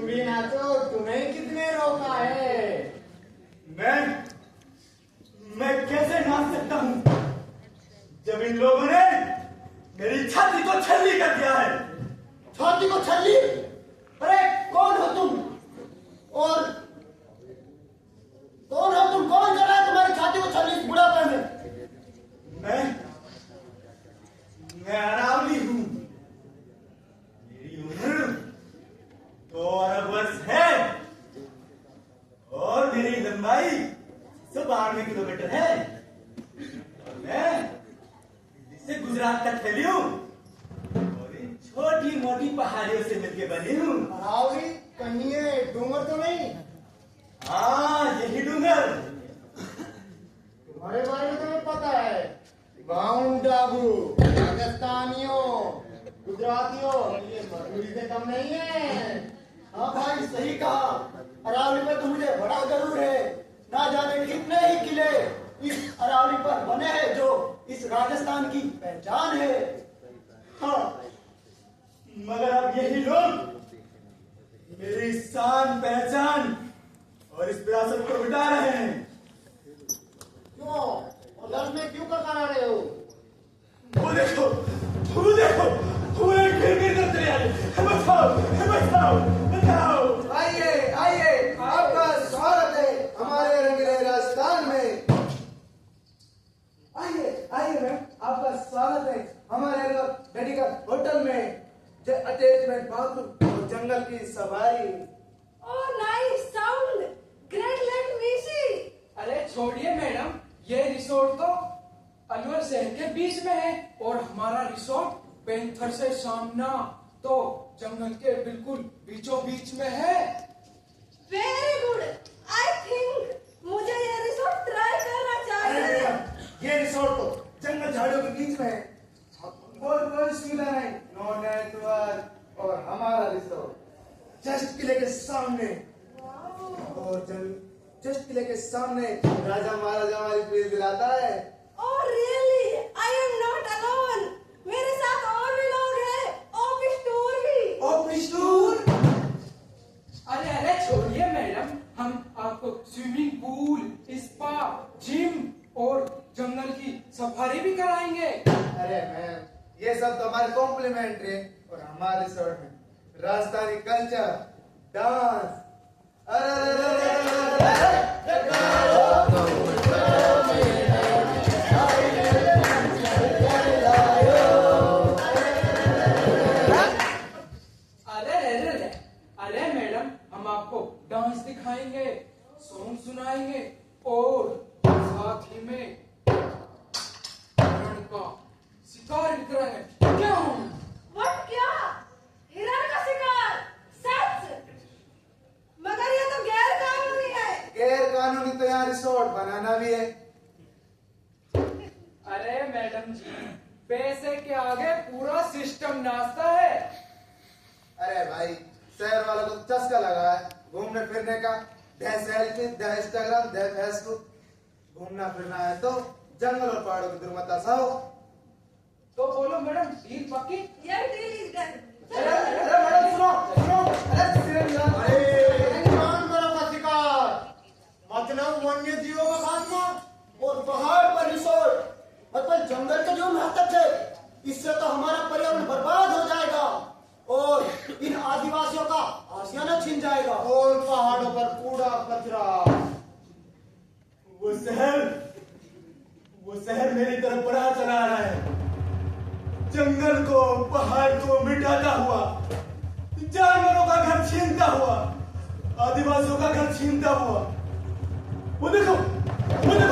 भी नाचो, तुम्हें किसने रोका है? मैं कैसे नाच सकता हूँ जब इन लोगों ने मेरी छाती को छल्ली कर दिया है। छाती को छल्ली? अरे कौन हो तुम? और कौन हो तुम? कौन कर रहा है तुम्हारी छाती को छल्ली इस बुढ़ापे में? मैं अरावली हूँ। मेरी उम्र 2 अरब वर्ष है और मेरी लंबाई 192 किलोमीटर है। और मैं दिल्ली से गुजरात तक फैली हूँ और इन छोटी मोटी पहाड़ियों से मिलकर बनी हूँ। अरावली कहीं ये डूंगर तो नहीं? हाँ, यही डूंगर। तुम्हारे बारे में तुम्हें पता है, माउंट आबू राजस्थानियों गुजरातियों ये मजदूरी से कम नहीं है। हाँ भाई सही कहा। अरावली पर तो मुझे बड़ा जरूर है। ना जाने कितने ही किले इस अरावली पर बने हैं जो इस राजस्थान की पहचान है। हाँ, मगर अब यही लोग मेरी शान पहचान और इस विरासत को मिटा रहे हैं। क्यों? और दर्द में क्यों करा रहे हो? वो देखो, वो एक गिर करते आ रहे। बचाओ। आइए, आपका स्वागत है हमारे रंगीले राजस्थान में। आइए मैम, आपका स्वागत है हमारे मेडिकल होटल में। अटैचमेंट बाथरूम और जंगल की सवारी। Oh nice sound, great, let me see. अरे छोड़िए मैडम, ये रिसोर्ट तो अलवर शहर के बीच में है और हमारा रिसोर्ट पेंथर से सामना तो जंगल के बिल्कुल बीचों बीच में है। वेरी गुड, आई थिंक मुझे ये रिसोर्ट ट्राई करना चाहिए। ये रिसोर्ट तो जंगल झाड़ियों के बीच में है। कोई सुविधा नहीं, नो नेटवर्क। और हमारा रिसोर्ट जस्ट किले के सामने और जस्ट किले के सामने राजा महाराजा हमारी फील दिलाता है। Oh really, I am not alone, मेरे साथ और भी लोग हैं। Office tour. अरे छोड़िए मैडम, हम आपको स्विमिंग पूल, स्पा, जिम और जंगल की सफारी भी कराएंगे। अरे मैम, ये सब तो हमारे कॉम्प्लीमेंट्री है। और हमारे रिसोर्ट में राजस्थानी कल्चर, डांस, अरे मैडम, हम आपको डांस दिखाएंगे, सॉन्ग सुनाएंगे और साथ ही में हिरण का शिकार भी कराएंगे। क्यों? व्हाट? क्या? हिरण का शिकार? सच? मगर ये तो गैर कानूनी है। गैर कानूनी तो यहाँ रिसोर्ट बनाना भी है। अरे मैडम जी, पैसे के आगे पूरा सिस्टम नाचता है। अरे भाई, शहर वालों को चस्का लगा है घूमने फिरने का। दे सेल्फी, दे इंस्टाग्राम, दे फेसबुक। घूमना फिरना है तो जंगल और पहाड़ों की दुर्मता सहो। तो बोलो मैडम, डील पक्की? ये डील इज डन। अरे मैडम सुनो। अरे जानवरों का शिकार मतलब वन्य जीवों का खात्मा और पहाड़ पर रिसोर्ट मतलब जंगल का जो महत्व है, इससे तो हमारा पर्यावरण बर्बाद हो जाएगा और इन आदिवासियों का आशियाना छिन जाएगा और पहाड़ों पर कूड़ा कचरा। वो शहर मेरी तरफ बढ़ा चला रहा है। जंगल को, पहाड़ को मिटाता हुआ, जानवरों का घर छीनता हुआ, आदिवासियों का घर छीनता हुआ। वो देखो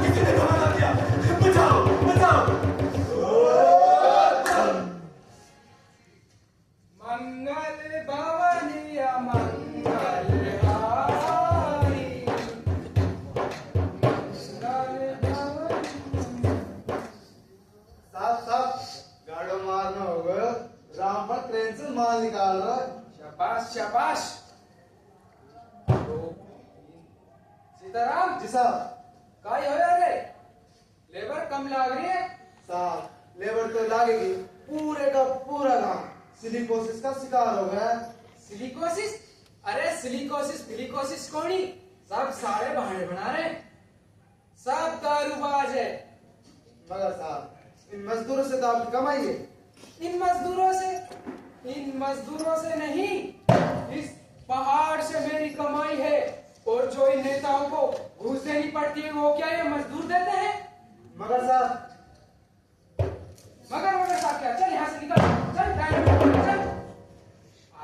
किसी ने धमाका किया। बचाओ। मंगल भवनिया मंगल हारी, साफ गाड़ो मारना हो गयो। राम पर ट्रेन से माल निकाल रहा है। शाबाश। सीताराम जी साहब। काय हो रे, लेबर कम लाग रही है। साहब, लेबर तो लागेगी। पूरे का पूरा गांव सिलिकोसिस का शिकार हो गया है। सिलिकोसिस? अरे सिलिकोसिस फिलिकोसिस कोनी, सब सारे बहाने बना रहे, सब दारूबाज है। मगर साहब इन मजदूरों से तो आपकी कमाई है। इन मजदूरों से नहीं, इस पहाड़ से मेरी कमाई है। और जो इन नेताओं को घूस देनी पड़ती है वो क्या ये मजदूर देते हैं? मगर साहब क्या, चल यहाँ से निकल, चल।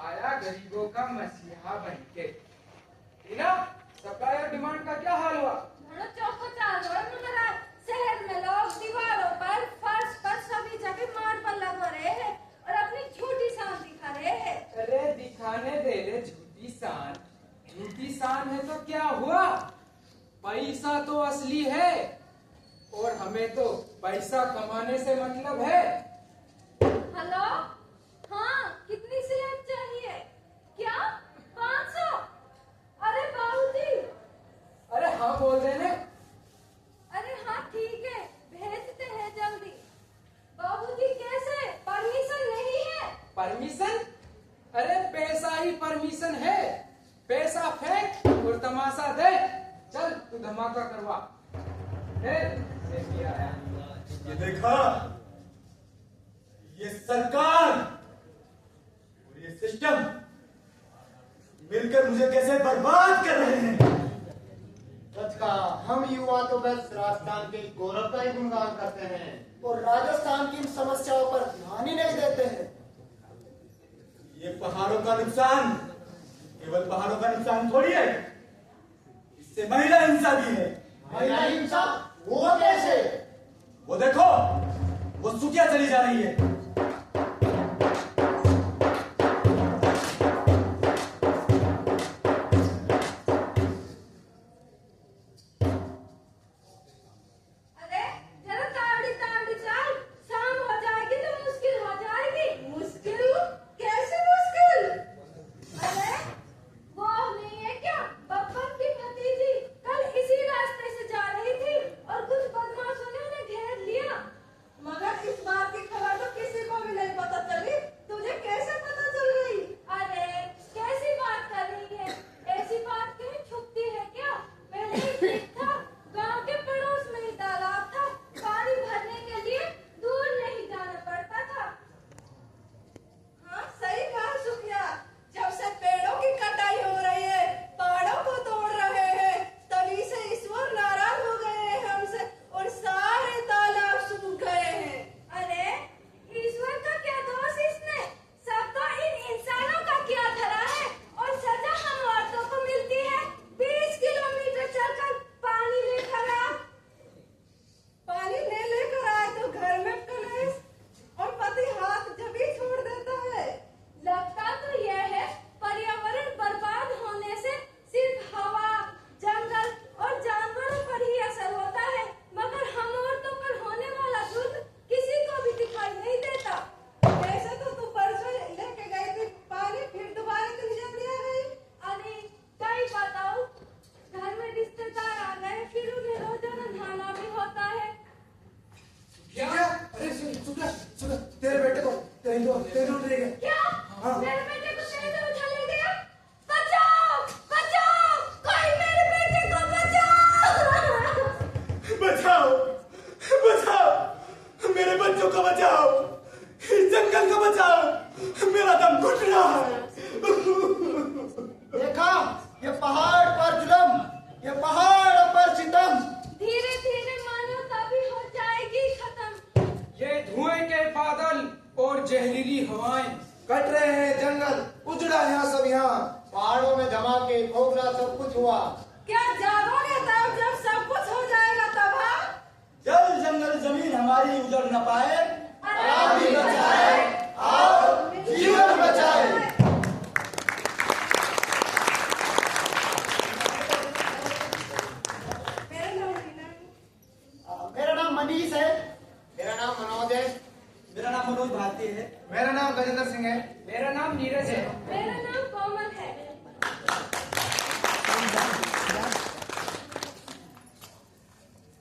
आया गरीबों का मसीहा बन के। टीना, सप्लाई और डिमांड का क्या हाल हुआ? शहर में लोग दीवारों पर, फर्श पर, सभी जगह मार्बल लगा रहे हैं और अपनी झूठी शान दिखा रहे हैं। अरे दिखाने दे रे झूठी शान है तो क्या हुआ? पैसा तो असली है और हमें तो पैसा कमाने से मतलब है। हेलो, हाँ, कितनी स्लेब चाहिए? क्या 500? अरे बाबूजी। अरे हाँ बोल देने। अरे हाँ ठीक है, भेजते हैं जल्दी। बाबूजी कैसे? परमिशन नहीं है। परमिशन? अरे पैसा ही परमिशन है। पैसा फेंक और तमाशा दे। चल तू धमाका करवा। ये देखा, ये सरकार और ये सिस्टम मिलकर मुझे कैसे बर्बाद कर रहे हैं। सच का हम युवा तो बस राजस्थान के गौरव का ही गुणगान करते हैं और राजस्थान की इन समस्याओं पर ध्यान ही नहीं देते हैं। ये पहाड़ों का नुकसान केवल पहाड़ों का नुकसान थोड़ी है, इससे महिला हिंसा भी है। महिला हिंसा वो कैसे? वो देखो, वो सुखिया चली जा रही है। अरे जरा तावड़ी चल, शाम हो जाएगी तो मुश्किल हो जाएगी। मुश्किल? कैसे मुश्किल? अरे वो नहीं है क्या बब्बन की भतीजी? कल इसी रास्ते से जा रही थी और कुछ बदमाशों ने उन्हें घेर लिया। मगर इस बात की खबर तो किसी को भी नहीं पता चली। तुझे कैसे पता चल गई? अरे कैसी बात कर रही है? ऐसी बात कहीं छुपती है क्या? पहले ही ठीक था, गांव के पड़ोस में ही तालाब था, पानी भरने के लिए दूर नहीं जाना पड़ता था। हाँ सही कहा सुखिया, जब से पेड़ों की कटाई हो रही है, पहाड़ों को तोड़ रहे हैं, तभी से ईश्वर नाराज हो गए हैं हमसे और सारे तालाब सूख गए हैं। अरे ईश्वर का क्या दोष इसमें? सब तो इन इंसानों का किया धरा है और सजा हम औरतों को मिलती है। 20 किलोमीटर चलकर पानी लेकर आ। पानी नहीं लेकर आए तो घर में कलेश और पति हाथ जब ही छोड़ देता है। लगता तो यह है पर्यावरण बर्बाद होने से सिर्फ हवा, जंगल और जानवरों पर ही असर होता है, मगर हम औरतों पर होने वाला जुल्म किसी को भी दिखाई नहीं देता। वैसे तो तू परसों लेके गई थी पानी, फिर दोबारा तुम जल्दी आ गई। अरे क्या ही बताऊं, घर में रिश्तेदार आ गए, फिर उन्हें रोजाना नहाना भी होता है। क्या? अरे सुन, तेरे बेटे को तेरे दूर ले गए। क्या? हाँ। मेरे बेटे को तेरे उठा ले गया? बचाओ बचाओ, कोई मेरे बेटे को बचाओ। बचाओ, मेरे बच्चों को बचाओ, इस जंगल को बचाओ, मेरा दम घुट रहा है। देखा, ये पहाड़ पर जुल्म, ये पहाड़ पर सितम। धीरे धीरे मानवता भी हो जाएगी खत्म। ये धुएं के बादल और जहरीली हवाएं, कट रहे हैं जंगल, उजड़ा यहाँ सब यहाँ। पहाड़ों में धमाके, खोखला सब कुछ हुआ। क्या जागोगे तब जब सब कुछ हो जाएगा तब? हाँ जल जंगल जमीन हमारी उजड़ न पाए, आदि बचाए, आओ जीवन बचाए। मेरा नाम मनीष है। मेरा नाम मनोज है। मेरा नाम मनोज भारती है। मेरा नाम गजेंद्र सिंह है। मेरा नाम नीरज है। मेरा नाम कोमल है।